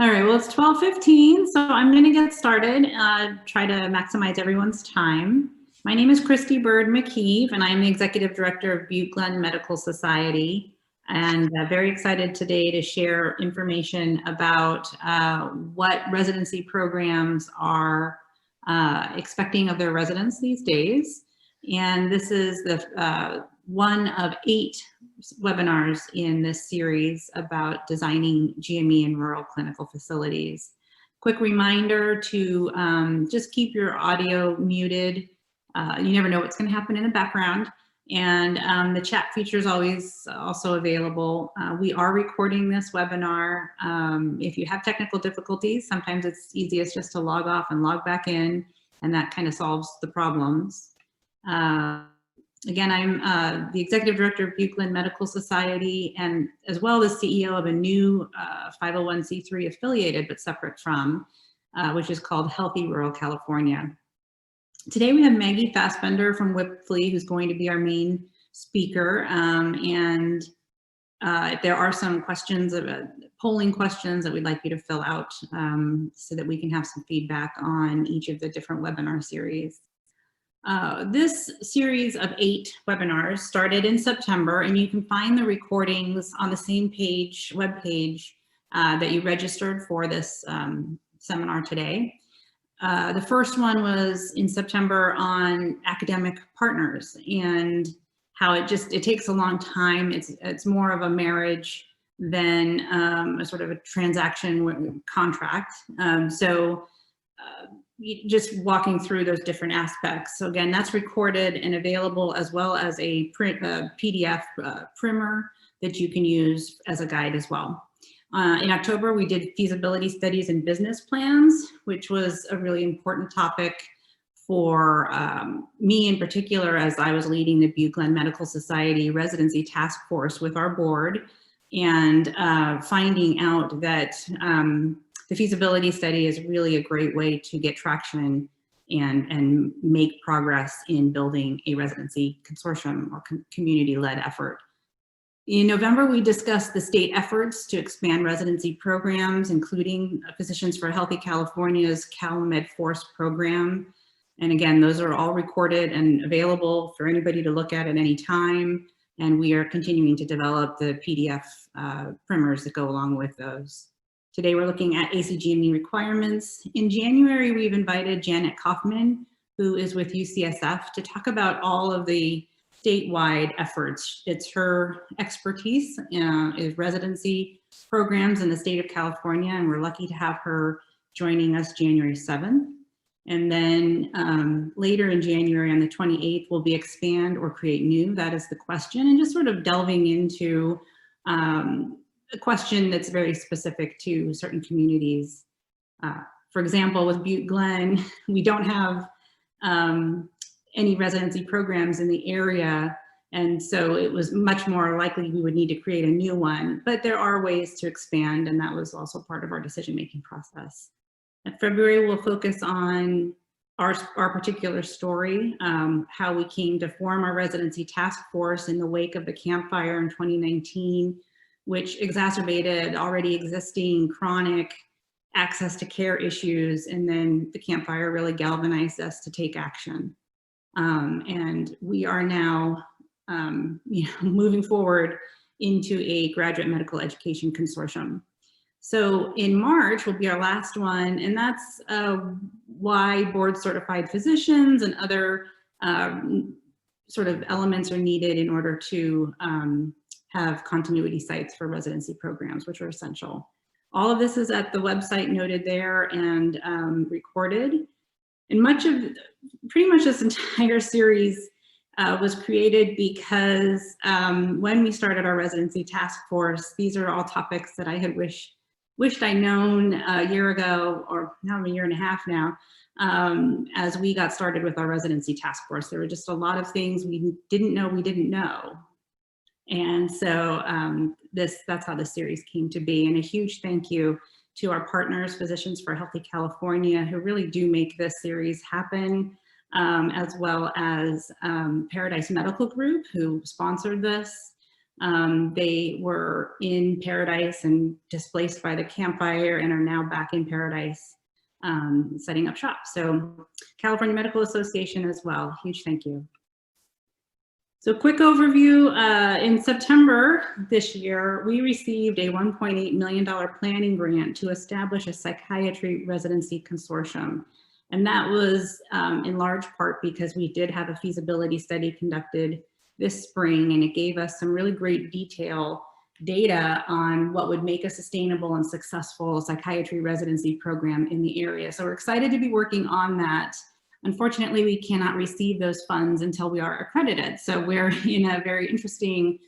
All right, well, it's 12:15, so I'm going to get started, try to maximize everyone's time. My name is Christy Bird McKeeve, and I'm the Executive Director of Butte-Glenn Medical Society, and very excited today to share information about what residency programs are expecting of their residents these days. And this is the one of 8 webinars in this series about designing GME in rural clinical facilities. Quick reminder to just keep your audio muted. You never know what's going to happen in the background. And the chat feature is always also available. We are recording this webinar. If you have technical difficulties, sometimes it's easiest just to log off and log back in, and that kind of solves the problems. Again, I'm the Executive Director of Butte-Glenn Medical Society, and as well as CEO of a new 501c3 affiliated but separate from, which is called Healthy Rural California. Today we have Maggie Fassbender from Wipfli, who's going to be our main speaker, and there are some questions, polling questions that we'd like you to fill out so that we can have some feedback on each of the different webinar series. This series of 8 webinars started in September, and you can find the recordings on the same page, webpage that you registered for this seminar today. The first one was in September on academic partners and how it takes a long time. It's more of a marriage than a sort of a transaction contract. Just walking through those different aspects. So again, that's recorded and available, as well as a PDF primer that you can use as a guide as well. In October, we did feasibility studies and business plans, which was a really important topic for me in particular, as I was leading the Butte-Glenn Medical Society residency task force with our board, and finding out that the feasibility study is really a great way to get traction and make progress in building a residency consortium or community-led effort. In November, we discussed the state efforts to expand residency programs, including Physicians for Healthy California's CalMedForce program. And again, those are all recorded and available for anybody to look at any time. And we are continuing to develop the PDF primers that go along with those. Today, we're looking at ACGME requirements. In January, we've invited Janet Kaufman, who is with UCSF, to talk about all of the statewide efforts. It's her expertise is residency programs in the state of California, and we're lucky to have her joining us January 7th. And then later in January, on the 28th, will be expand or create new. That is the question, and just sort of delving into a question that's very specific to certain communities. For example, with Butte-Glenn, we don't have any residency programs in the area, and so it was much more likely we would need to create a new one, but there are ways to expand, and that was also part of our decision-making process. In February, we'll focus on our particular story, how we came to form our residency task force in the wake of the Camp Fire in 2019, which exacerbated already existing chronic access to care issues. And then the Camp Fire really galvanized us to take action. And we are now moving forward into a graduate medical education consortium. So in March will be our last one, and that's why board certified physicians and other sort of elements are needed in order to have continuity sites for residency programs, which are essential. All of this is at the website noted there and recorded. And pretty much this entire series was created because when we started our residency task force, these are all topics that I had wished I'd known a year ago, or now a year and a half now, as we got started with our residency task force. There were just a lot of things we didn't know. And so that's how the series came to be. And a huge thank you to our partners, Physicians for Healthy California, who really do make this series happen, as well as Paradise Medical Group, who sponsored this, They were in Paradise and displaced by the campfire and are now back in Paradise, setting up shop. So California Medical Association as well, huge thank you. So quick overview, in September this year, we received a $1.8 million planning grant to establish a psychiatry residency consortium. And that was in large part because we did have a feasibility study conducted this spring, and it gave us some really great data on what would make a sustainable and successful psychiatry residency program in the area. So we're excited to be working on that. Unfortunately, we cannot receive those funds until we are accredited. So we're in a very interesting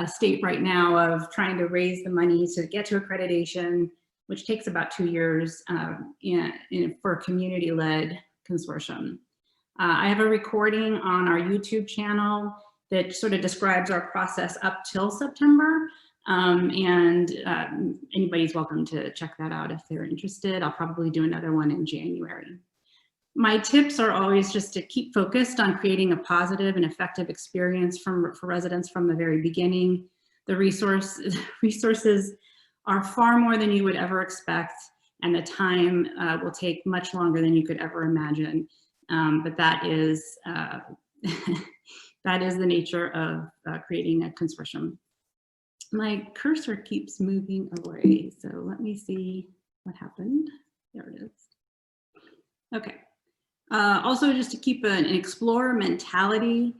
state right now of trying to raise the money to get to accreditation, which takes about 2 years for a community-led consortium. I have a recording on our YouTube channel that sort of describes our process up till September. Anybody's welcome to check that out if they're interested. I'll probably do another one in January. My tips are always just to keep focused on creating a positive and effective experience for residents from the very beginning. The resources are far more than you would ever expect, and the time will take much longer than you could ever imagine. But that is that is the nature of creating a consortium. My cursor keeps moving away, so let me see what happened. There it is. Okay. Also, just to keep an explorer mentality,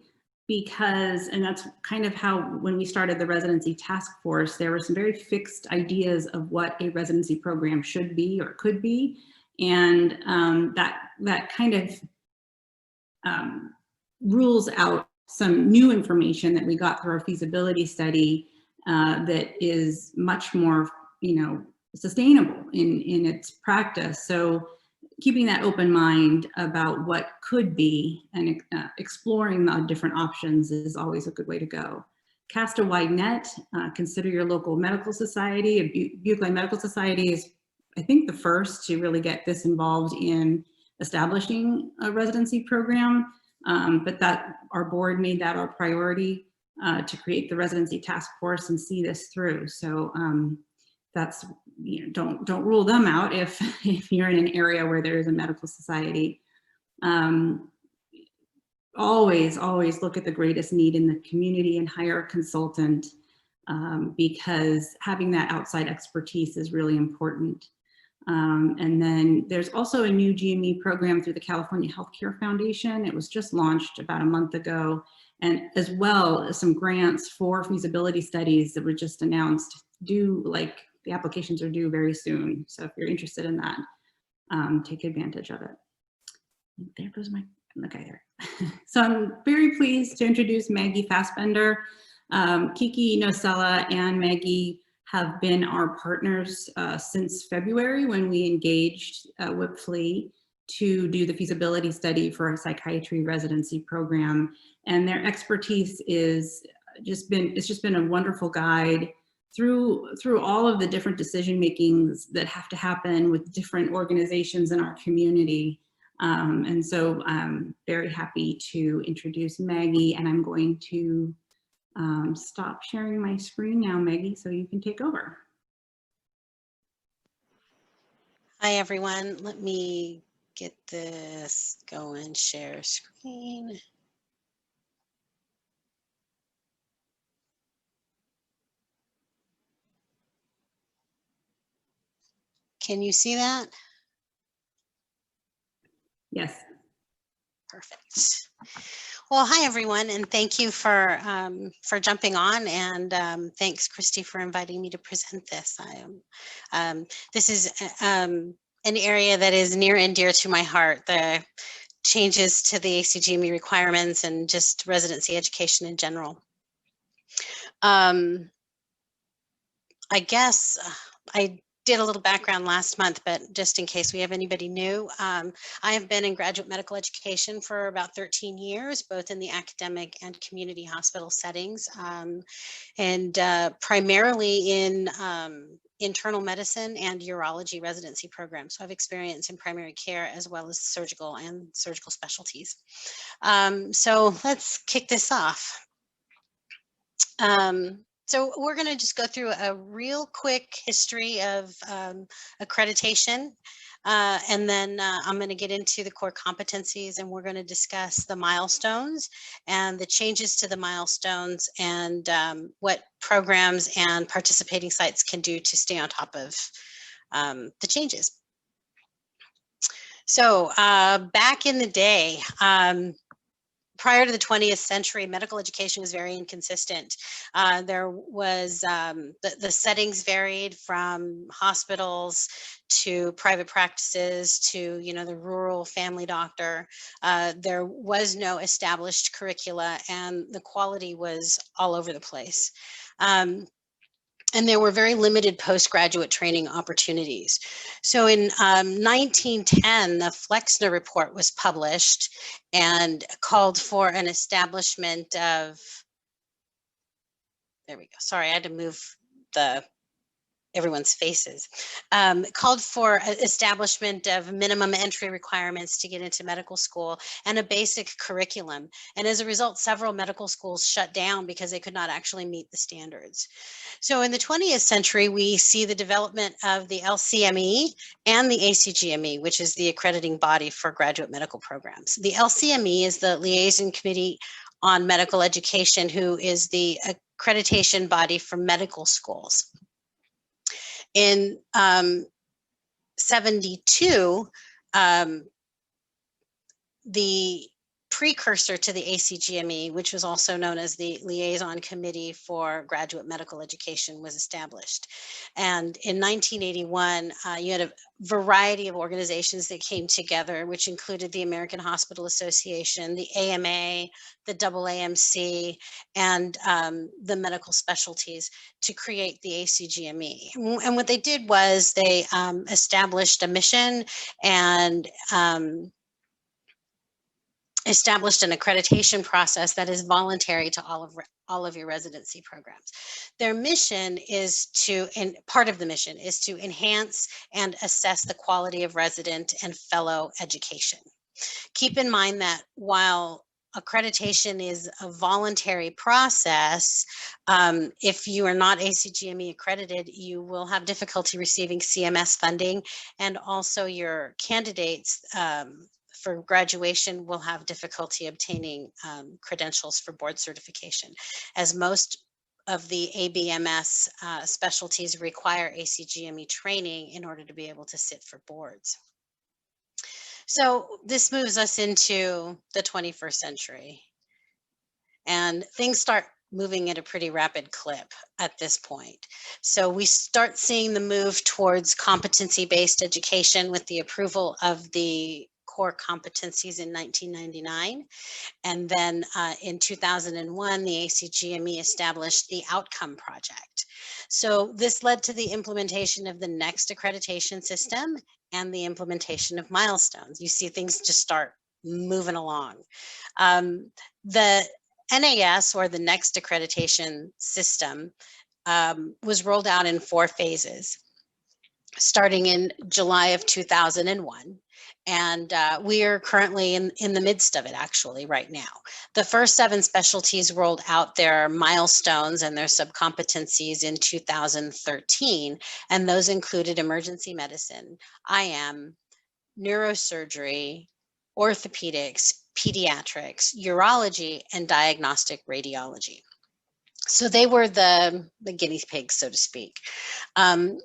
because, and that's kind of how, when we started the residency task force, there were some very fixed ideas of what a residency program should be or could be. And that kind of rules out some new information that we got through our feasibility study that is much more, sustainable in its practice. So keeping that open mind about what could be and exploring the different options is always a good way to go. Cast a wide net, consider your local medical society. Butte-Glenn Medical Society is, I think, the first to really get this involved in establishing a residency program, but that our board made that our priority to create the residency task force and see this through. So that's, don't rule them out if you're in an area where there is a medical society. Always look at the greatest need in the community and hire a consultant, because having that outside expertise is really important. And then there's also a new GME program through the California Healthcare Foundation. It was just launched about a month ago, and as well as some grants for feasibility studies that were just announced. The applications are due very soon. So if you're interested in that, take advantage of it. There goes my, okay, there. So I'm very pleased to introduce Maggie Fassbender. Kiki Nocella and Maggie have been our partners since February, when we engaged WIPFLE to do the feasibility study for a psychiatry residency program. And their expertise is it's just been a wonderful guide through all of the different decision makings that have to happen with different organizations in our community. And so I'm very happy to introduce Maggie, and I'm going to stop sharing my screen now, Maggie, so you can take over. Hi, everyone. Let me get this going, share screen. Can you see that? Yes. Perfect. Well, hi, everyone, and thank you for jumping on, and thanks, Christy, for inviting me to present this. This is an area that is near and dear to my heart, the changes to the ACGME requirements and just residency education in general. I guess I did a little background last month, but just in case we have anybody new, I have been in graduate medical education for about 13 years, both in the academic and community hospital settings, and primarily in internal medicine and urology residency programs. So I have experience in primary care as well as surgical and surgical specialties. So let's kick this off. So we're going to just go through a real quick history of accreditation. And then I'm going to get into the core competencies, and we're going to discuss the milestones and the changes to the milestones, and what programs and participating sites can do to stay on top of the changes. So back in the day, prior to the 20th century, medical education was very inconsistent. There was, the settings varied from hospitals to private practices to, the rural family doctor. There was no established curricula, and the quality was all over the place. And there were very limited postgraduate training opportunities. So in 1910, the Flexner Report was published and called for an establishment of, there we go, sorry, I had to move everyone's faces, called for establishment of minimum entry requirements to get into medical school and a basic curriculum. And as a result, several medical schools shut down because they could not actually meet the standards. So in the 20th century, we see the development of the LCME and the ACGME, which is the accrediting body for graduate medical programs. The LCME is the Liaison Committee on Medical Education, who is the accreditation body for medical schools. In 72, the precursor to the ACGME, which was also known as the Liaison Committee for Graduate Medical Education, was established. And in 1981, you had a variety of organizations that came together, which included the American Hospital Association, the AMA, the AAMC, and the medical specialties to create the ACGME. And what they did was they established a mission and established an accreditation process that is voluntary to all of your residency programs. Their mission is to, and part of the mission is to enhance and assess the quality of resident and fellow education. Keep in mind that while accreditation is a voluntary process, if you are not ACGME accredited, you will have difficulty receiving CMS funding, and also your candidates for graduation will have difficulty obtaining credentials for board certification, as most of the ABMS specialties require ACGME training in order to be able to sit for boards. So this moves us into the 21st century, and things start moving at a pretty rapid clip at this point. So we start seeing the move towards competency-based education with the approval of the core competencies in 1999. And then in 2001, the ACGME established the Outcome Project. So this led to the implementation of the next accreditation system and the implementation of milestones. You see things just start moving along. The NAS, or the next accreditation system, was rolled out in 4 phases, starting in July of 2001. And we are currently in the midst of it, actually, right now. The first 7 specialties rolled out their milestones and their subcompetencies in 2013, and those included emergency medicine, IM, neurosurgery, orthopedics, pediatrics, urology, and diagnostic radiology. So they were the guinea pigs, so to speak.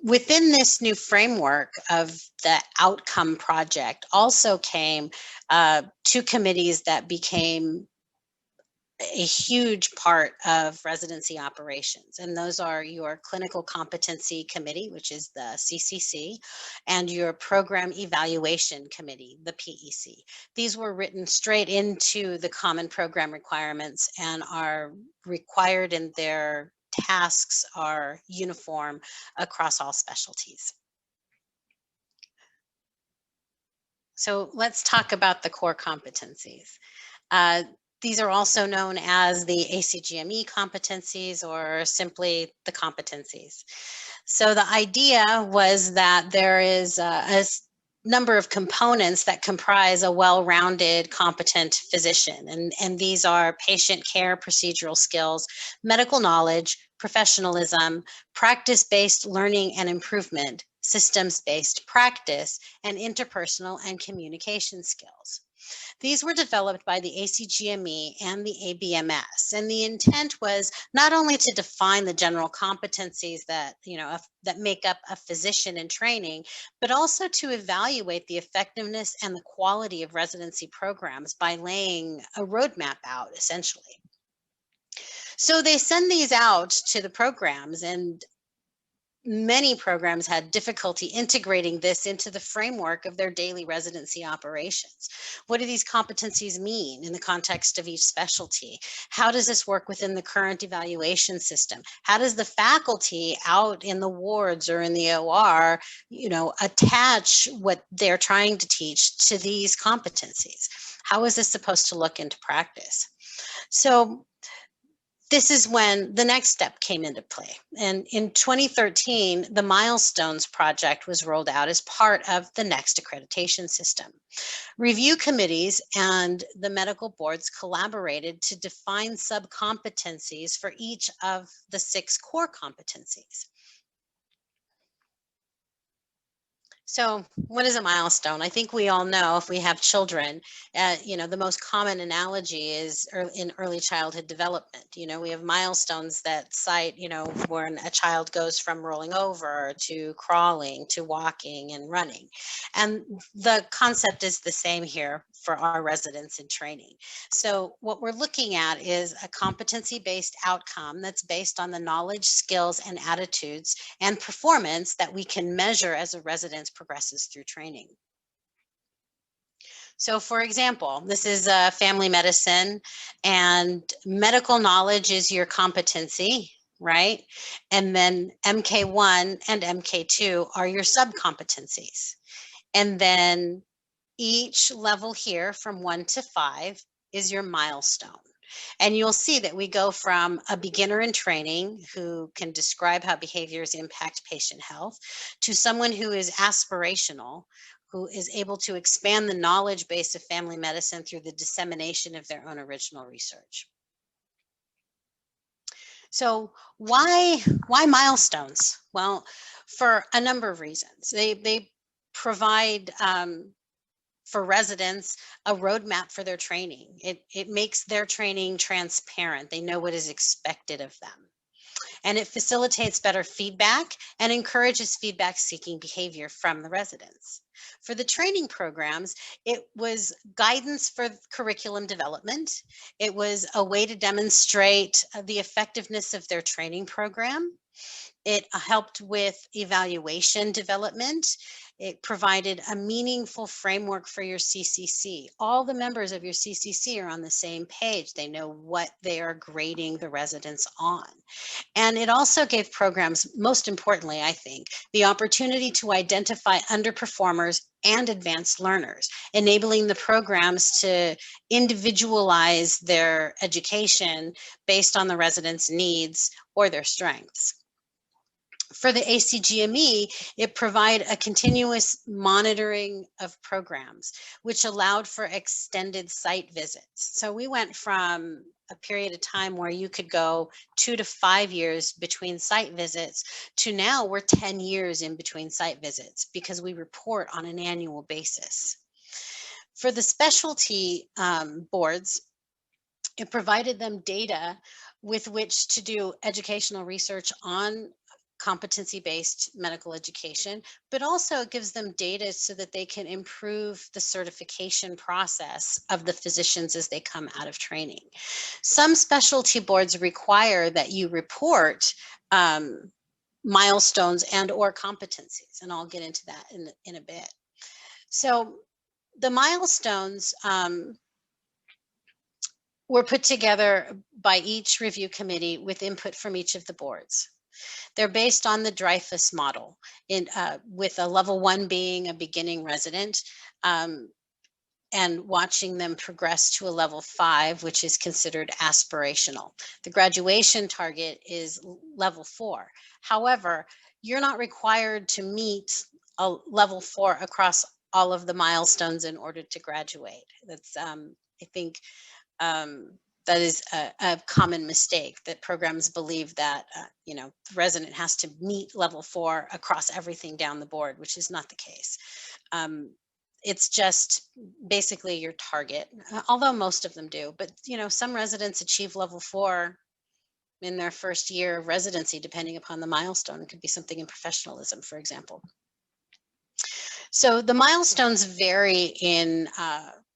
Within this new framework of the Outcome Project also came 2 committees that became a huge part of residency operations. And those are your Clinical Competency Committee, which is the CCC, and your Program Evaluation Committee, the PEC. These were written straight into the common program requirements and are required, and their tasks are uniform across all specialties. So let's talk about the core competencies. These are also known as the ACGME competencies, or simply the competencies. So the idea was that there is number of components that comprise a well-rounded, competent physician. And these are patient care, procedural skills, medical knowledge, professionalism, practice-based learning and improvement, systems-based practice, and interpersonal and communication skills. These were developed by the ACGME and the ABMS, and the intent was not only to define the general competencies that, that make up a physician in training, but also to evaluate the effectiveness and the quality of residency programs by laying a roadmap out, essentially. So they send these out to the programs, and many programs had difficulty integrating this into the framework of their daily residency operations. What do these competencies mean in the context of each specialty? How does this work within the current evaluation system? How does the faculty out in the wards or in the OR, attach what they're trying to teach to these competencies? How is this supposed to look into practice? So this is when the next step came into play. And in 2013, the Milestones Project was rolled out as part of the next accreditation system. Review committees and the medical boards collaborated to define sub-competencies for each of the 6 core competencies. So what is a milestone? I think we all know, if we have children, the most common analogy is in early childhood development. We have milestones that cite, when a child goes from rolling over to crawling to walking and running. And the concept is the same here for our residents in training. So what we're looking at is a competency-based outcome that's based on the knowledge, skills, and attitudes and performance that we can measure as a resident progresses through training. So for example, this is family medicine, and medical knowledge is your competency, right? And then MK1 and MK2 are your sub-competencies. And then each level here from 1 to 5 is your milestone. And you'll see that we go from a beginner in training who can describe how behaviors impact patient health to someone who is aspirational, who is able to expand the knowledge base of family medicine through the dissemination of their own original research. So why milestones? Well, for a number of reasons. They provide for residents a roadmap for their training. It makes their training transparent. They know what is expected of them. And it facilitates better feedback and encourages feedback-seeking behavior from the residents. For the training programs, it was guidance for curriculum development. It was a way to demonstrate the effectiveness of their training program. It helped with evaluation development. It provided a meaningful framework for your CCC. All the members of your CCC are on the same page. They know what they are grading the residents on. And it also gave programs, most importantly, I think, the opportunity to identify underperformers and advanced learners, enabling the programs to individualize their education based on the residents' needs or their strengths. For the ACGME, it provided a continuous monitoring of programs, which allowed for extended site visits. So we went from a period of time where you could go 2 to 5 years between site visits to now we're 10 years in between site visits because we report on an annual basis. For the specialty boards, it provided them data with which to do educational research on competency-based medical education, but also it gives them data so that they can improve the certification process of the physicians as they come out of training. Some specialty boards require that you report milestones and or competencies, and I'll get into that in a bit. So the milestones were put together by each review committee with input from each of the boards. They're based on the Dreyfus model, with a level 1 being a beginning resident, and watching them progress to a level 5, which is considered aspirational. The graduation target is level 4. However, you're not required to meet a level 4 across all of the milestones in order to graduate. That's, I think, that is a common mistake, that programs believe that, the resident has to meet level 4 across everything down the board, which is not the case. It's just basically your target, although most of them do. But, some residents achieve level 4 in their first year of residency, depending upon the milestone. It could be something in professionalism, for example. So the milestones vary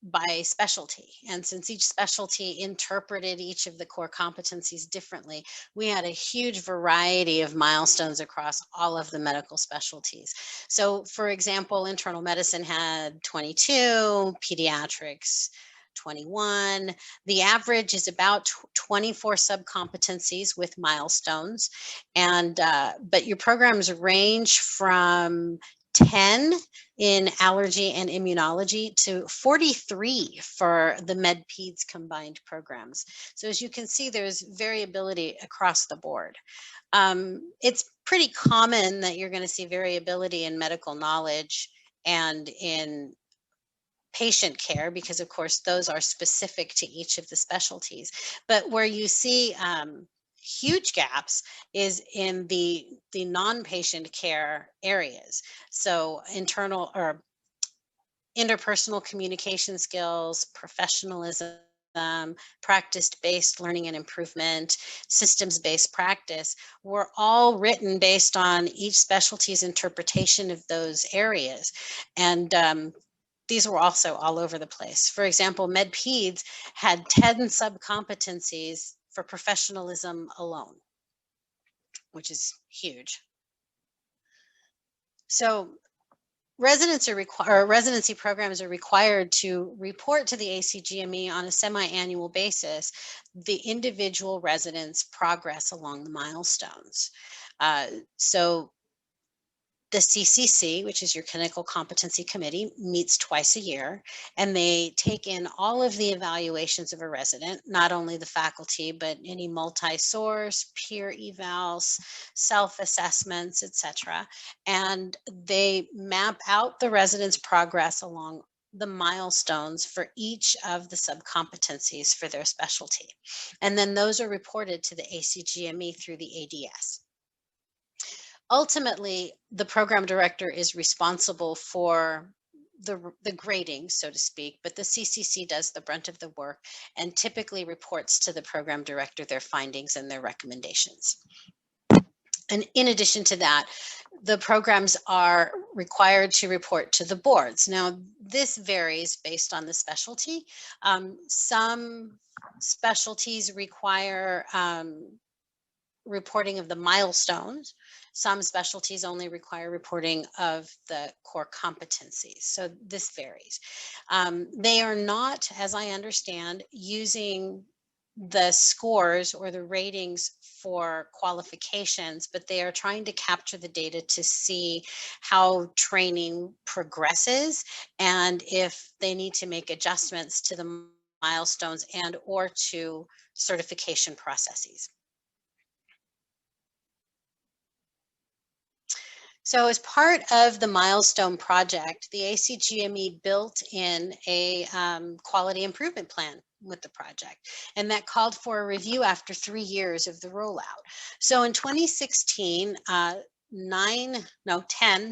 by specialty. And since each specialty interpreted each of the core competencies differently, we had a huge variety of milestones across all of the medical specialties. So for example, internal medicine had 22, pediatrics 21. The average is about 24 subcompetencies with milestones. And but your programs range from 10 in allergy and immunology to 43 for the med peds combined programs. So as you can see, there's variability across the board. It's pretty common that you're going to see variability in medical knowledge and in patient care, because of course those are specific to each of the specialties. But where you see huge gaps is in the non-patient care areas. So internal or interpersonal communication skills, professionalism, practice-based learning and improvement, systems-based practice were all written based on each specialty's interpretation of those areas. And these were also all over the place. For example, Med Peds had 10 subcompetencies for professionalism alone, which is huge. So residency programs are required to report to the ACGME on a semi-annual basis the individual residents' progress along the milestones. So the CCC, which is your Clinical Competency Committee, meets twice a year, and they take in all of the evaluations of a resident, not only the faculty, but any multi-source, peer evals, self-assessments, etc. And they map out the resident's progress along the milestones for each of the subcompetencies for their specialty. And then those are reported to the ACGME through the ADS. Ultimately, the program director is responsible for the grading, so to speak, but the CCC does the brunt of the work and typically reports to the program director their findings and their recommendations. And in addition to that, the programs are required to report to the boards. Now, this varies based on the specialty. Some specialties require reporting of the milestones. Some specialties only require reporting of the core competencies. So this varies. They are not, as I understand, using the scores or the ratings for qualifications, but they are trying to capture the data to see how training progresses and if they need to make adjustments to the milestones and or to certification processes. So as part of the milestone project, the ACGME built in a quality improvement plan with the project, and that called for a review after 3 years of the rollout. So in 2016, 10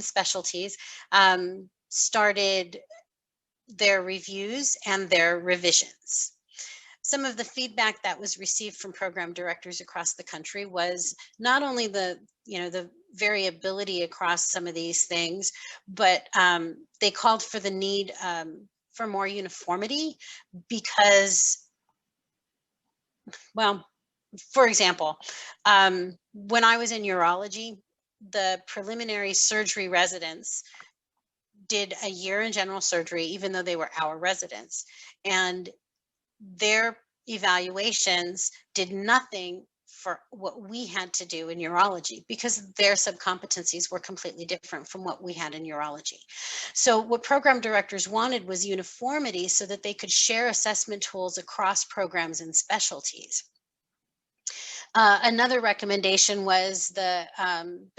specialties started their reviews and their revisions. Some of the feedback that was received from program directors across the country was not only the variability across some of these things, but they called for the need for more uniformity because, well, for example, when I was in urology, the preliminary surgery residents did a year in general surgery, even though they were our residents, and their evaluations did nothing for what we had to do in urology because their subcompetencies were completely different from what we had in urology. So what program directors wanted was uniformity so that they could share assessment tools across programs and specialties. Another recommendation was that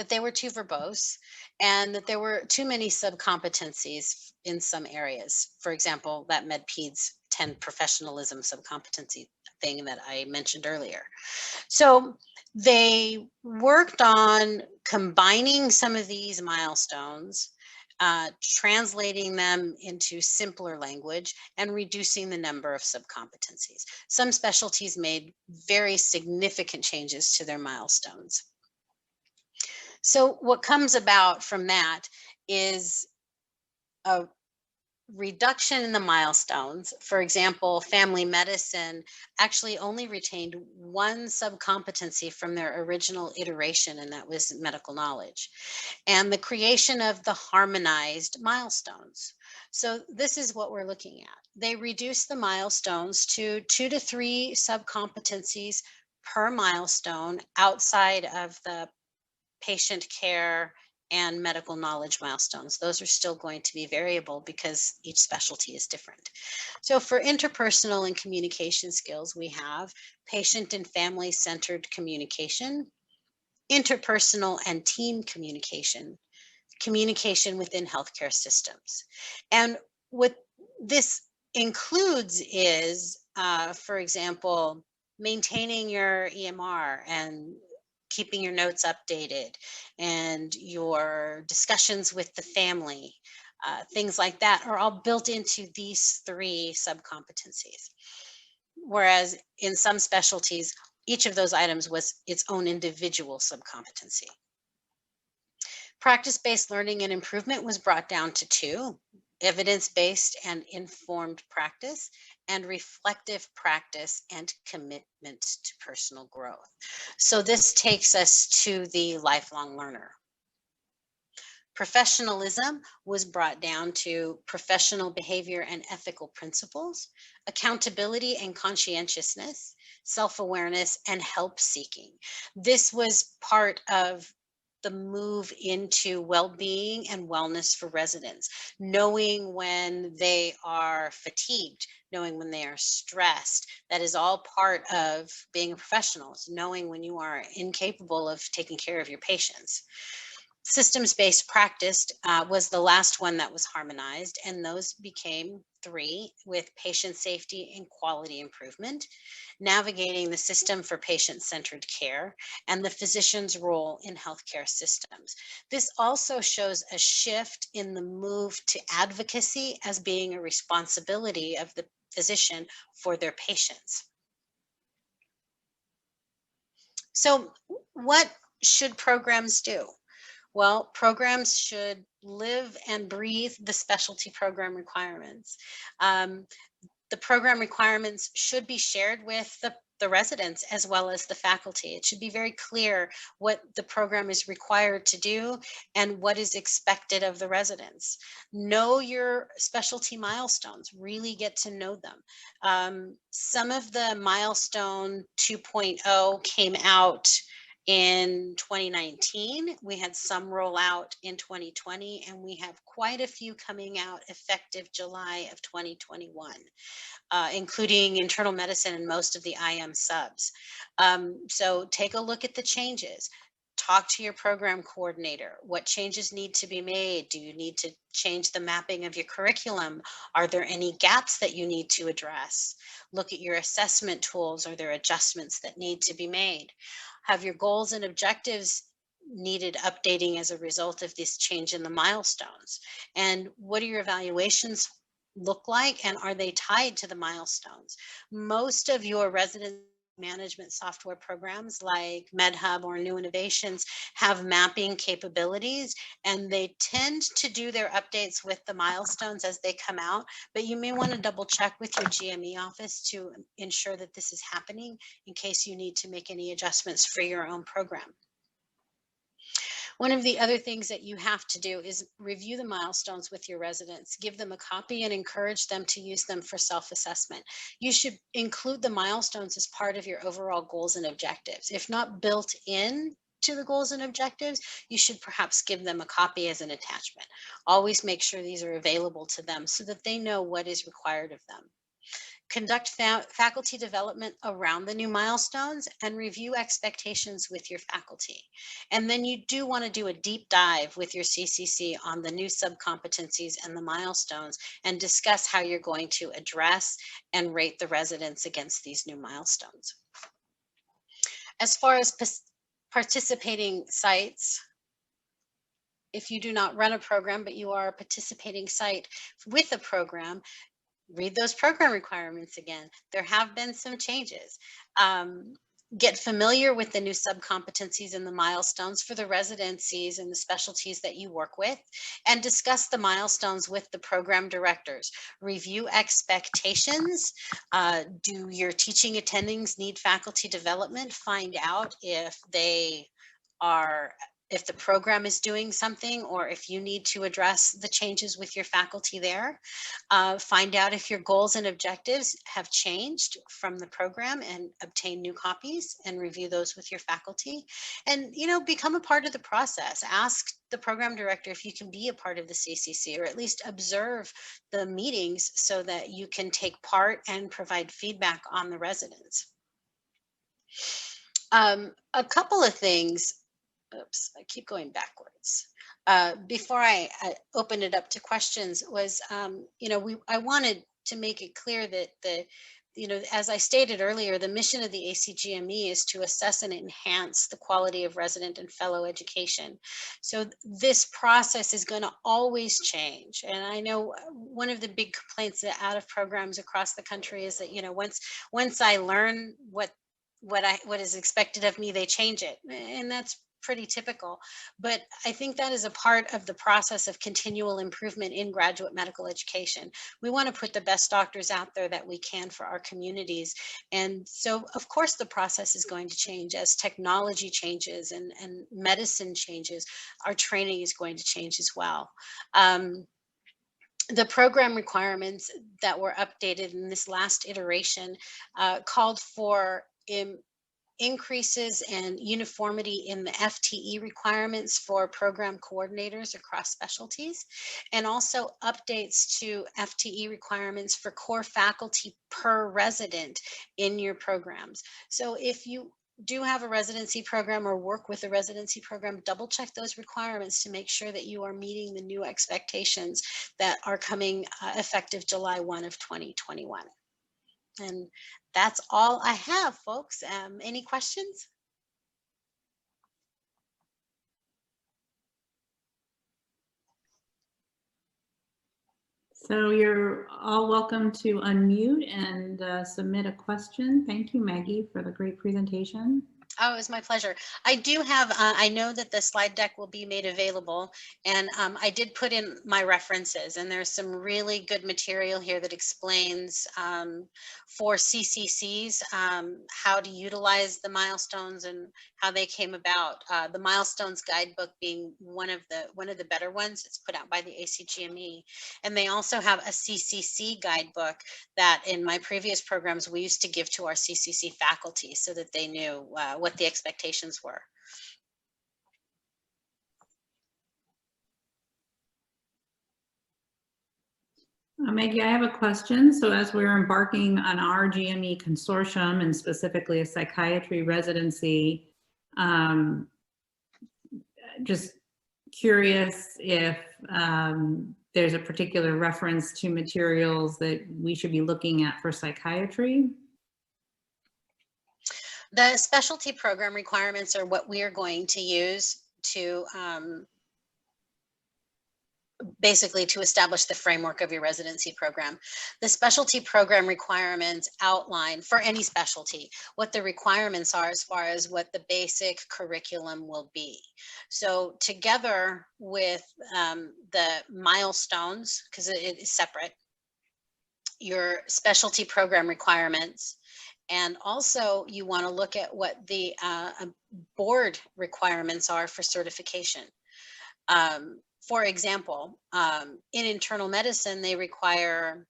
they were too verbose and that there were too many subcompetencies in some areas. For example, that MedPeds 10 professionalism subcompetency thing that I mentioned earlier. So they worked on combining some of these milestones, translating them into simpler language, and reducing the number of subcompetencies. Some specialties made very significant changes to their milestones. So what comes about from that is a reduction in the milestones. For example, family medicine actually only retained one subcompetency from their original iteration, and that was medical knowledge, and the creation of the harmonized milestones. So this is what we're looking at. They reduced the milestones to 2 to 3 subcompetencies per milestone outside of the patient care and medical knowledge milestones. Those are still going to be variable because each specialty is different. So for interpersonal and communication skills, we have patient and family centered communication, interpersonal and team communication, communication within healthcare systems. And what this includes is, for example, maintaining your EMR and keeping your notes updated and your discussions with the family, things like that are all built into these 3 subcompetencies. Whereas in some specialties, each of those items was its own individual subcompetency. Practice-based learning and improvement was brought down to 2: evidence-based and informed practice, and reflective practice and commitment to personal growth. So this takes us to the lifelong learner. Professionalism was brought down to professional behavior and ethical principles, accountability and conscientiousness, self-awareness, and help seeking. This was part of the move into well-being and wellness for residents, knowing when they are fatigued, knowing when they are stressed. That is all part of being a professional. It's knowing when you are incapable of taking care of your patients. Systems-based practice was the last one that was harmonized, and those became 3, with patient safety and quality improvement, navigating the system for patient-centered care, and the physician's role in healthcare systems. This also shows a shift in the move to advocacy as being a responsibility of the physician for their patients. So what should programs do? Well, programs should live and breathe the specialty program requirements. The program requirements should be shared with the residents as well as the faculty. It should be very clear what the program is required to do and what is expected of the residents. Know your specialty milestones, really get to know them. Some of the milestone 2.0 came out in 2019. We had some roll out in 2020, and we have quite a few coming out effective July of 2021, including internal medicine and most of the IM subs. So take a look at the changes. Talk to your program coordinator. What changes need to be made? Do you need to change the mapping of your curriculum? Are there any gaps that you need to address? Look at your assessment tools. Are there adjustments that need to be made? Have your goals and objectives needed updating as a result of this change in the milestones? And what do your evaluations look like, and are they tied to the milestones? Most of your resident management software programs like MedHub or New Innovations have mapping capabilities, and they tend to do their updates with the milestones as they come out, but you may want to double check with your GME office to ensure that this is happening in case you need to make any adjustments for your own program. One of the other things that you have to do is review the milestones with your residents, give them a copy, and encourage them to use them for self-assessment. You should include the milestones as part of your overall goals and objectives. If not built in to the goals and objectives, you should perhaps give them a copy as an attachment. Always make sure these are available to them so that they know what is required of them. Conduct faculty development around the new milestones and review expectations with your faculty. And then you do want to do a deep dive with your CCC on the new subcompetencies and the milestones and discuss how you're going to address and rate the residents against these new milestones. As far as participating sites, if you do not run a program, but you are a participating site with a program, read those program requirements again. There have been some changes. Get familiar with the new subcompetencies and the milestones for the residencies and the specialties that you work with, and discuss the milestones with the program directors. Review expectations. Do your teaching attendings need faculty development? Find out if they are, if the program is doing something, or if you need to address the changes with your faculty there. Find out if your goals and objectives have changed from the program and obtain new copies and review those with your faculty. And, you know, become a part of the process. Ask the program director if you can be a part of the CCC, or at least observe the meetings so that you can take part and provide feedback on the residents. A couple of things. Oops, I keep going backwards. Before I open it up to questions was, you know, I wanted to make it clear that you know, as I stated earlier, the mission of the ACGME is to assess and enhance the quality of resident and fellow education. So this process is going to always change. And I know one of the big complaints out of programs across the country is that, you know, once I learn what is expected of me, they change it. And that's pretty typical, but I think that is a part of the process of continual improvement in graduate medical education. We want to put the best doctors out there that we can for our communities. And so, of course, the process is going to change as technology changes and medicine changes. Our training is going to change as well. The program requirements that were updated in this last iteration called for increases and uniformity in the FTE requirements for program coordinators across specialties, and also updates to FTE requirements for core faculty per resident in your programs. So if you do have a residency program or work with a residency program, double check those requirements to make sure that you are meeting the new expectations that are coming effective July 1 of 2021. And that's all I have, folks. Any questions? So you're all welcome to unmute and submit a question. Thank you, Maggie, for the great presentation. Oh, it was my pleasure. I do have, I know that the slide deck will be made available, and I did put in my references, and there's some really good material here that explains for CCCs how to utilize the milestones and how they came about. The milestones guidebook being one of the better ones. It's put out by the ACGME, and they also have a CCC guidebook that in my previous programs we used to give to our CCC faculty so that they knew what the expectations were. Maggie, I have a question. So as we're embarking on our GME consortium and specifically a psychiatry residency, just curious if there's a particular reference to materials that we should be looking at for psychiatry. The specialty program requirements are what we are going to use to basically to establish the framework of your residency program. The specialty program requirements outline for any specialty what the requirements are as far as what the basic curriculum will be. So together with the milestones, because it is separate, your specialty program requirements, and also you want to look at what the board requirements are for certification. For example, in internal medicine, they require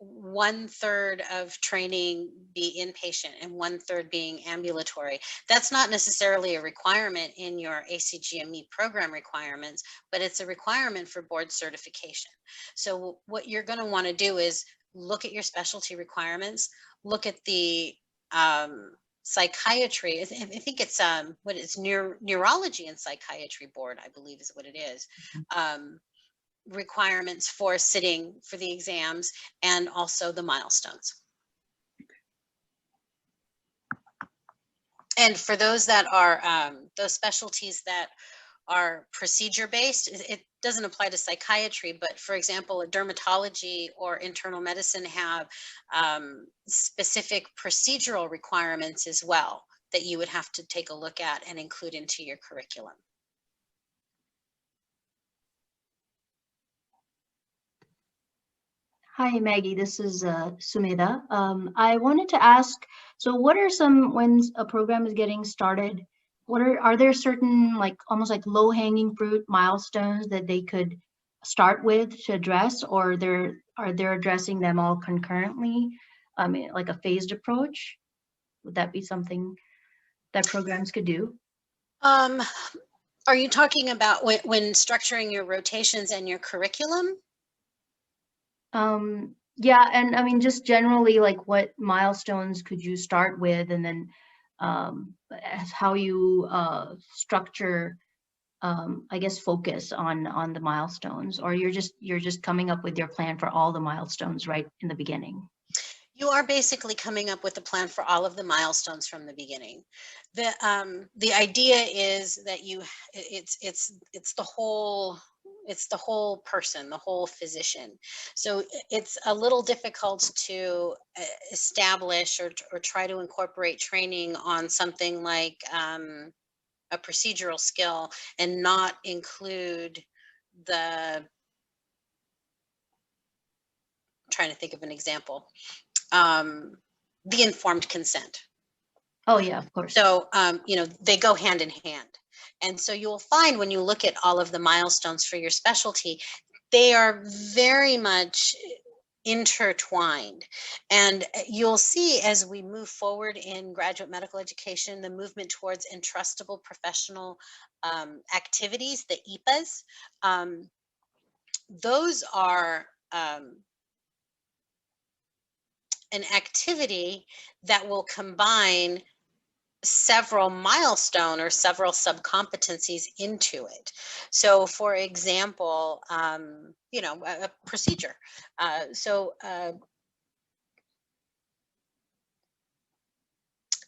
1/3 of training be inpatient and 1/3 being ambulatory. That's not necessarily a requirement in your ACGME program requirements, but it's a requirement for board certification. So what you're going to want to do is look at your specialty requirements, look at the psychiatry. I think it's what it's neurology and psychiatry board, I believe is what it is. Requirements for sitting for the exams and also the milestones. And for those that are those specialties that are procedure based, it doesn't apply to psychiatry, but for example, dermatology or internal medicine have specific procedural requirements as well that you would have to take a look at and include into your curriculum. Hi, Maggie. This is Sumeda. I wanted to ask, so what are some, when a program is getting started, are there certain like almost like low-hanging fruit milestones that they could start with to address, or are they addressing them all concurrently, like a phased approach? Would that be something that programs could do? Are you talking about when structuring your rotations and your curriculum? Yeah, and I mean, just generally, like what milestones could you start with, and then how you structure, I guess, focus on the milestones, or you're just coming up with your plan for all the milestones right in the beginning? You are basically coming up with a plan for all of the milestones from the beginning. The idea is that it's the whole person, the whole physician. So it's a little difficult to establish or try to incorporate training on something like a procedural skill and not include trying to think of an example, the informed consent. Oh yeah, of course. So, they go hand in hand. And so you'll find when you look at all of the milestones for your specialty, they are very much intertwined. And you'll see as we move forward in graduate medical education, the movement towards entrustable professional activities, the EPAs. Those are an activity that will combine several milestone or several subcompetencies into it. So for example, a procedure.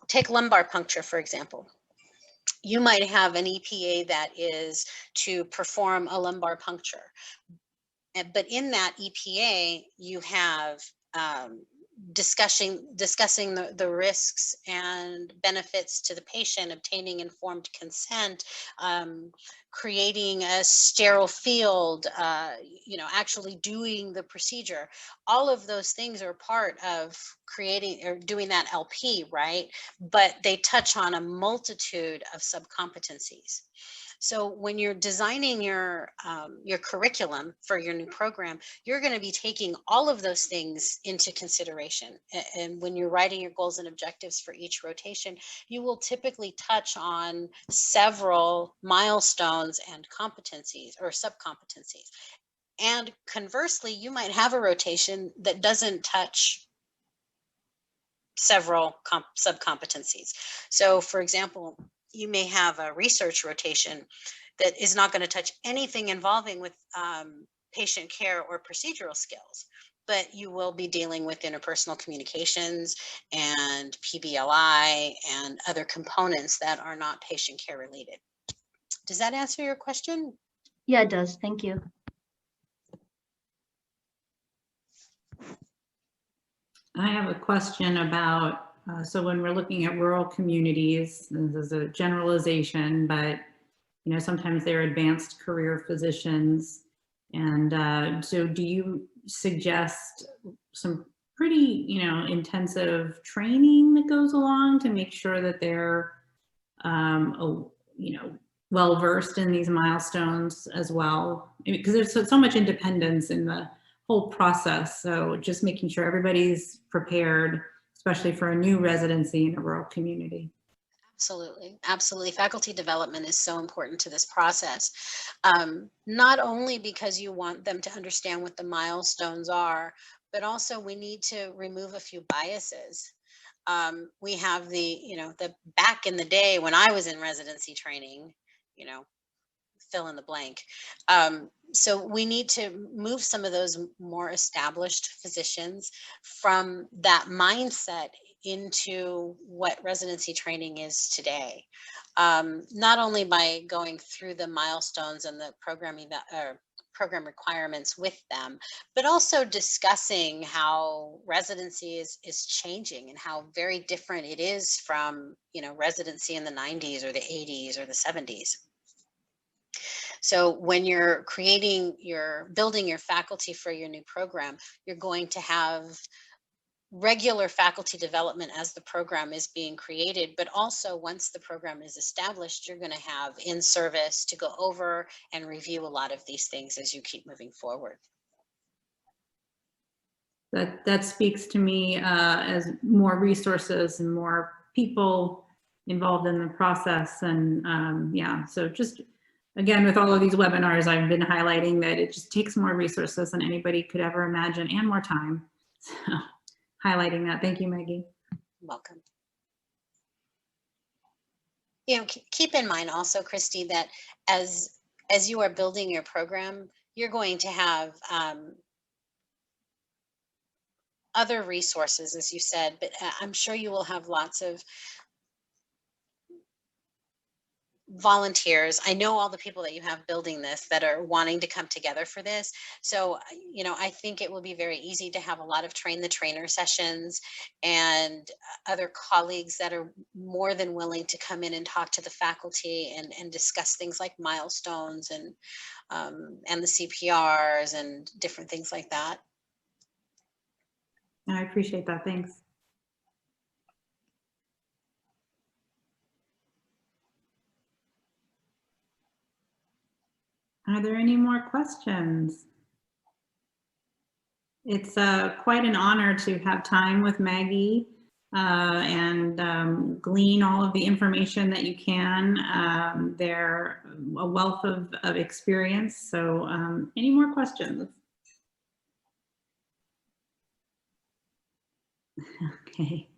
Take lumbar puncture, for example. You might have an EPA that is to perform a lumbar puncture. But in that EPA, you have discussing the risks and benefits to the patient, obtaining informed consent, creating a sterile field, actually doing the procedure. All of those things are part of creating or doing that LP, right? But they touch on a multitude of subcompetencies. So when you're designing your curriculum for your new program, you're going to be taking all of those things into consideration. And when you're writing your goals and objectives for each rotation, you will typically touch on several milestones and competencies or subcompetencies. And conversely, you might have a rotation that doesn't touch several subcompetencies. So for example, you may have a research rotation that is not going to touch anything involving with patient care or procedural skills, but you will be dealing with interpersonal communications and PBLI and other components that are not patient care related. Does that answer your question? Yeah, it does. Thank you. I have a question about, so when we're looking at rural communities, this is a generalization, but sometimes they're advanced career physicians. And so do you suggest some pretty, intensive training that goes along to make sure that they're, well-versed in these milestones as well? Because there's so much independence in the whole process. So just making sure everybody's prepared, especially for a new residency in a rural community. Absolutely. Absolutely. Faculty development is so important to this process. Not only because you want them to understand what the milestones are, but also we need to remove a few biases. We have the back in the day when I was in residency training, fill in the blank. So we need to move some of those more established physicians from that mindset into what residency training is today. Not only by going through the milestones and the program requirements with them, but also discussing how residency is changing and how very different it is from, residency in the 90s or the 80s or the 70s. So when you're building your faculty for your new program, you're going to have regular faculty development as the program is being created, but also once the program is established, you're going to have in-service to go over and review a lot of these things as you keep moving forward. That speaks to me as more resources and more people involved in the process. And yeah, so just again, with all of these webinars, I've been highlighting that it just takes more resources than anybody could ever imagine and more time. So highlighting that. Thank you, Maggie. Welcome. Keep in mind also, Christy, that as you are building your program, you're going to have other resources, as you said, but I'm sure you will have lots of volunteers. I know all the people that you have building this that are wanting to come together for this. So, I think it will be very easy to have a lot of train the trainer sessions and other colleagues that are more than willing to come in and talk to the faculty and discuss things like milestones and the CPRs and different things like that. I appreciate that. Thanks. Are there any more questions? It's quite an honor to have time with Maggie and glean all of the information that you can. They're a wealth of experience. So any more questions? Okay.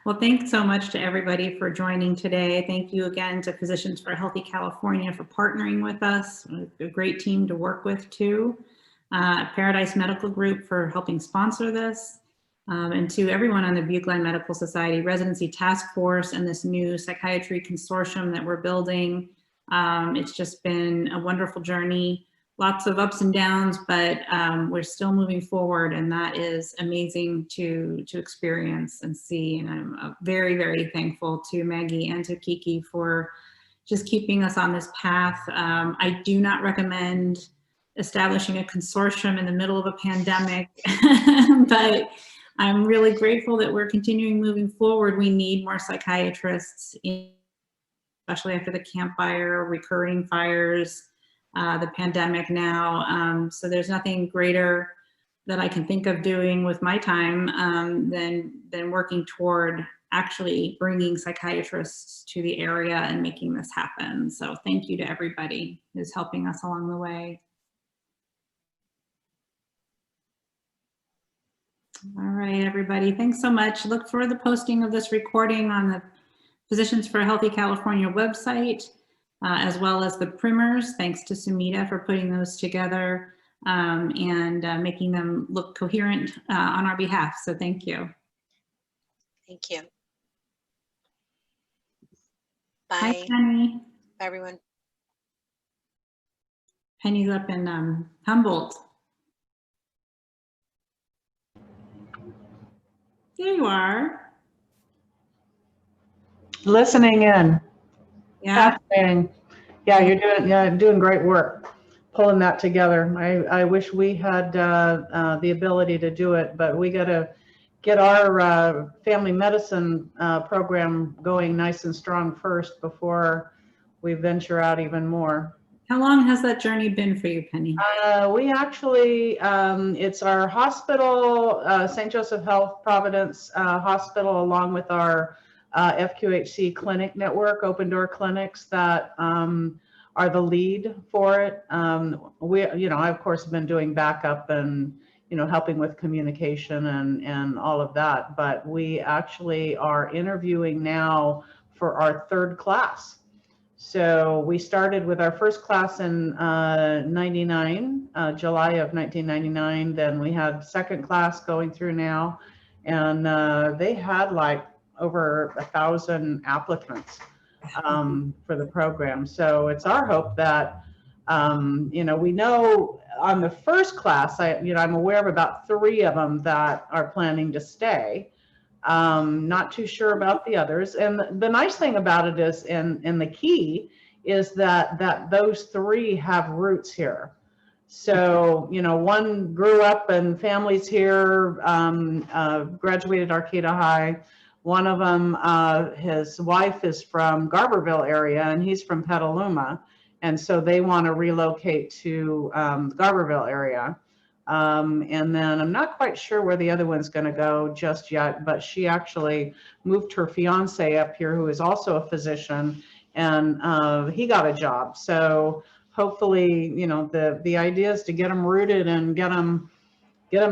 Well, thanks so much to everybody for joining today. Thank you again to Physicians for a Healthy California for partnering with us. A great team to work with too. Paradise Medical Group for helping sponsor this. And to everyone on the Butte-Glenn Medical Society Residency Task Force and this new psychiatry consortium that we're building. It's just been a wonderful journey. Lots of ups and downs, but we're still moving forward, and that is amazing to experience and see. And I'm very, very thankful to Maggie and to Kiki for just keeping us on this path. I do not recommend establishing a consortium in the middle of a pandemic, but I'm really grateful that we're continuing moving forward. We need more psychiatrists, especially after the Camp Fire, recurring fires, the pandemic now. So there's nothing greater that I can think of doing with my time than working toward actually bringing psychiatrists to the area and making this happen. So thank you to everybody who's helping us along the way. All right, everybody, thanks so much. Look for the posting of this recording on the Physicians for a Healthy California website, as well as the primers. Thanks to Sumita for putting those together and making them look coherent on our behalf. So thank you. Thank you. Bye. Bye. Hi, Penny. Bye, everyone. Penny's up in Humboldt. There you are. Listening in. Yeah. Fascinating. Yeah, you're doing great work pulling that together. I wish we had the ability to do it, but we got to get our family medicine program going nice and strong first before we venture out even more. How long has that journey been for you, Penny? We actually, it's our hospital, St. Joseph Health Providence Hospital, along with our FQHC clinic network, open door clinics that are the lead for it. I of course have been doing backup and, helping with communication and all of that, but we actually are interviewing now for our third class. So we started with our first class in 99, July of 1999. Then we had second class going through now, and they had like over 1,000 applicants for the program. So it's our hope that, we know on the first class, I'm aware of about 3 of them that are planning to stay. Not too sure about the others. And the nice thing about it is, and the key is that those 3 have roots here. So, one grew up and family's here, graduated Arcata High. One of them, his wife is from Garberville area and he's from Petaluma. And so they want to relocate to Garberville area. And then I'm not quite sure where the other one's going to go just yet, but she actually moved her fiance up here, who is also a physician, and he got a job. So hopefully, the idea is to get them rooted and get them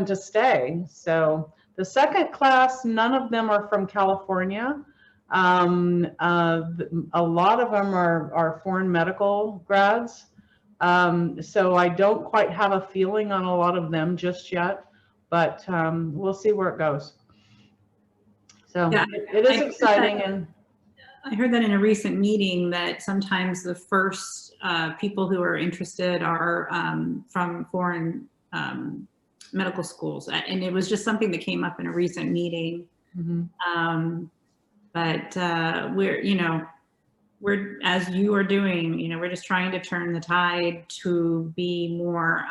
to stay. So the second class, none of them are from California. A lot of them are foreign medical grads. So I don't quite have a feeling on a lot of them just yet, but we'll see where it goes. So yeah, it is exciting. And I heard that in a recent meeting that sometimes the first people who are interested are from foreign medical schools. And it was just something that came up in a recent meeting. Mm-hmm. But we're, as you are doing, we're just trying to turn the tide to be more,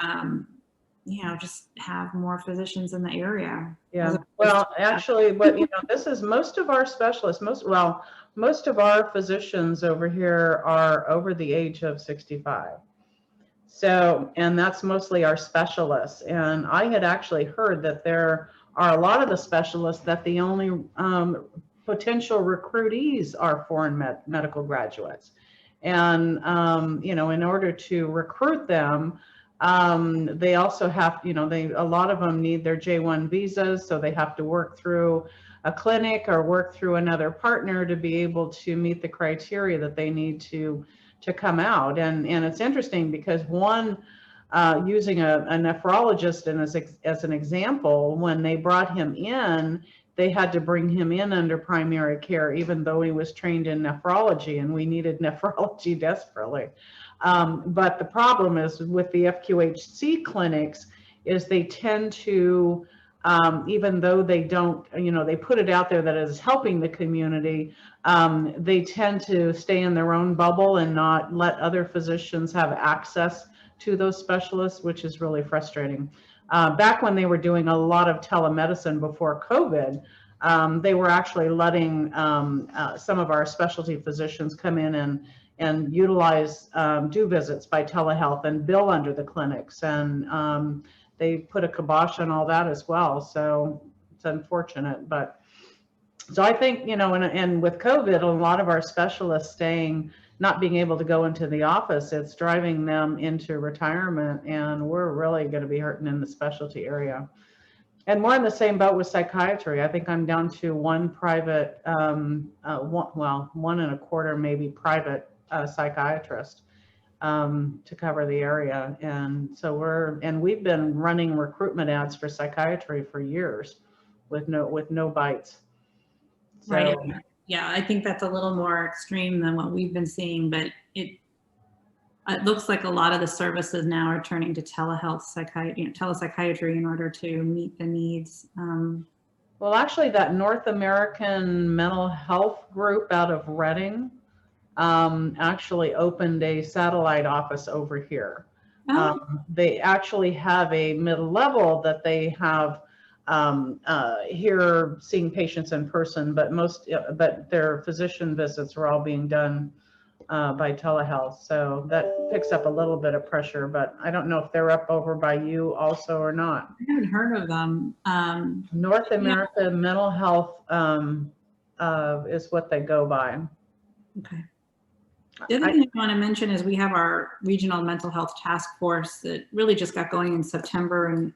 just have more physicians in the area. Yeah. Well, actually, this is most of our specialists, most of our physicians over here are over the age of 65. So, and that's mostly our specialists. And I had actually heard that there are a lot of the specialists that the only potential recruitees are foreign medical graduates. And, in order to recruit them, they also have, a lot of them need their J1 visas. So they have to work through a clinic or work through another partner to be able to meet the criteria that they need to come out. And it's interesting because one, using a nephrologist and as an example, when they brought him in, they had to bring him in under primary care, even though he was trained in nephrology, and we needed nephrology desperately. But the problem is with the FQHC clinics is they tend to, even though they don't, they put it out there that it is helping the community, they tend to stay in their own bubble and not let other physicians have access to those specialists, which is really frustrating. Back when they were doing a lot of telemedicine before COVID, they were actually letting some of our specialty physicians come in and utilize, do visits by telehealth and bill under the clinics. And they put a kibosh on all that as well. So it's unfortunate, but so I think, and with COVID, a lot of our specialists not being able to go into the office, it's driving them into retirement, and we're really going to be hurting in the specialty area. And we're in the same boat with psychiatry. I think I'm down to one private, 1.25 maybe private psychiatrist to cover the area. And so we've been running recruitment ads for psychiatry for years with no bites. So, right. Yeah, I think that's a little more extreme than what we've been seeing, but it looks like a lot of the services now are turning to telehealth telepsychiatry in order to meet the needs. Well, actually, that North American Mental Health Group out of Reading actually opened a satellite office over here. Oh. They actually have a mid-level that they have here seeing patients in person, but their physician visits are all being done by telehealth. So that picks up a little bit of pressure, but I don't know if they're up over by you also or not. I haven't heard of them. North America Mental Health is what they go by. Okay. The other thing I want to mention is we have our regional mental health task force that really just got going in September, and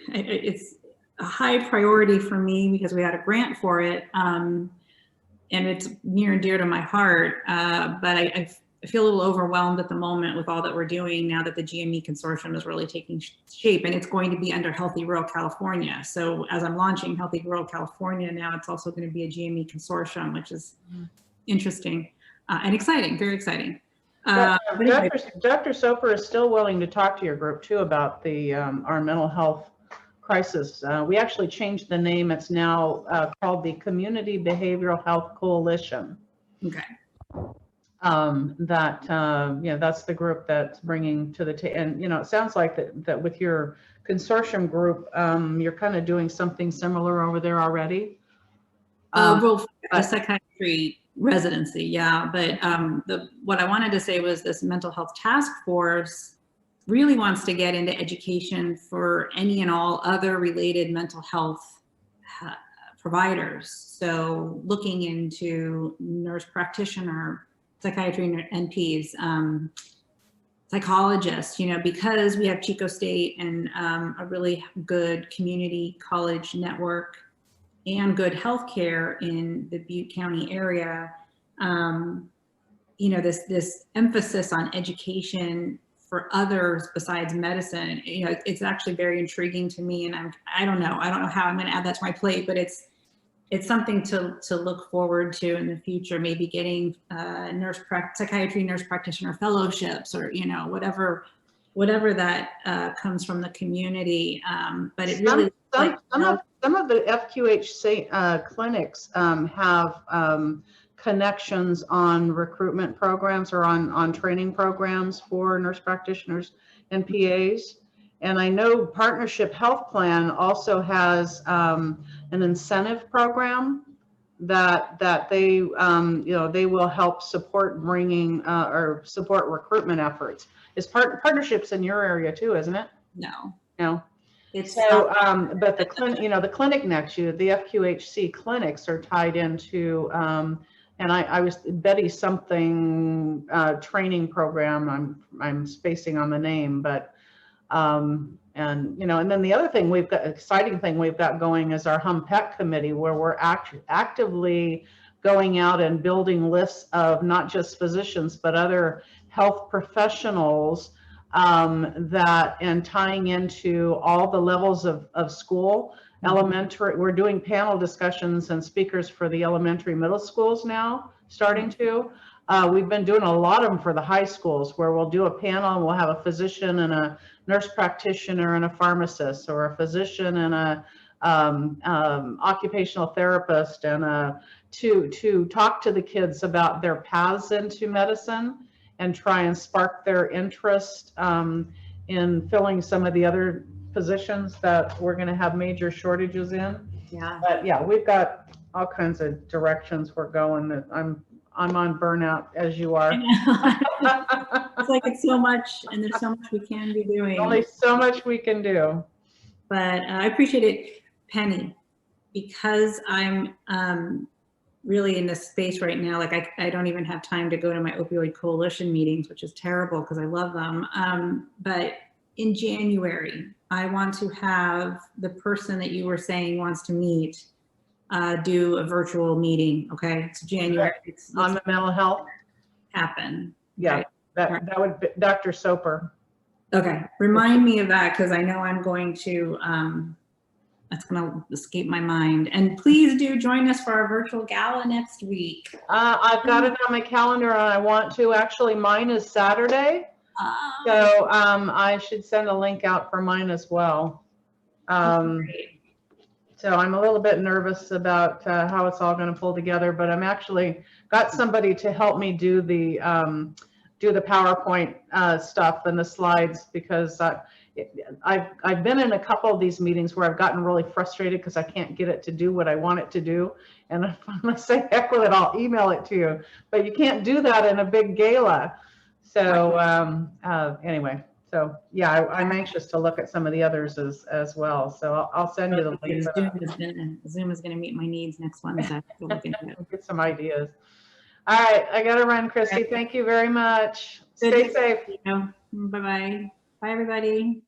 it's a high priority for me because we had a grant for it, and it's near and dear to my heart. But I feel a little overwhelmed at the moment with all that we're doing now that the GME consortium is really taking shape, and it's going to be under Healthy Rural California. So as I'm launching Healthy Rural California now, it's also going to be a GME consortium, which is interesting and exciting, very exciting. Dr. Soper is still willing to talk to your group too about the our mental health crisis. We actually changed the name. It's now called the Community Behavioral Health Coalition. Okay. That's the group that's bringing to the and it sounds like that with your consortium group, you're kind of doing something similar over there already. Well, a psychiatry residency, yeah. But what I wanted to say was this mental health task force really wants to get into education for any and all other related mental health providers. So looking into nurse practitioner, psychiatry NPs, psychologists, because we have Chico State and a really good community college network and good healthcare in the Butte County area. This emphasis on education for others besides medicine, it's actually very intriguing to me. And I don't know how I'm going to add that to my plate, but it's something to look forward to in the future, maybe getting psychiatry nurse practitioner fellowships or, whatever that comes from the community. But it really some of the FQHC clinics have connections on recruitment programs or on training programs for nurse practitioners and PAs. And I know Partnership Health Plan also has an incentive program that they they will help support bringing or support recruitment efforts. Is partnerships in your area too, isn't it? No. It's so, but the clinic next to you, the FQHC clinics are tied into, and I was Betty something training program. I'm spacing on the name, but and then the other thing exciting thing we've got going is our HumPEC committee, where we're actively going out and building lists of not just physicians but other health professionals. And tying into all the levels of school, elementary, we're doing panel discussions and speakers for the elementary middle schools now, starting to. We've been doing a lot of them for the high schools, where we'll do a panel and we'll have a physician and a nurse practitioner and a pharmacist, or a physician and a occupational therapist, and to talk to the kids about their paths into medicine and try and spark their interest in filling some of the other positions that we're going to have major shortages in. Yeah. But yeah, we've got all kinds of directions we're going. That I'm on burnout, as you are. It's like it's so much, and there's so much we can be doing. Only so much we can do. But I appreciate it, Penny, because I'm really in this space right now. Like I don't even have time to go to my opioid coalition meetings, which is terrible because I love them. But in January, I want to have the person that you were saying wants to meet do a virtual meeting. Okay, it's January. It's on the mental health happen. Yeah, right? that would be Dr. Soper. Okay, remind me of that, because I know I'm going to. That's going to escape my mind. And please do join us for our virtual gala next week. I've got it on my calendar, and I want to. Actually, mine is Saturday. So I should send a link out for mine as well. So I'm a little bit nervous about how it's all going to pull together, but I'm actually got somebody to help me do the PowerPoint stuff and the slides, because I've been in a couple of these meetings where I've gotten really frustrated because I can't get it to do what I want it to do. And if I'm gonna say heck with it, I'll email it to you. But you can't do that in a big gala. So anyway, so yeah, I'm anxious to look at some of the others as well. So I'll send you the link. Zoom is gonna meet my needs next Wednesday. So look into it. Get some ideas. All right, I gotta run, Christy. Thank you very much. Stay safe. Bye-bye. Bye, everybody.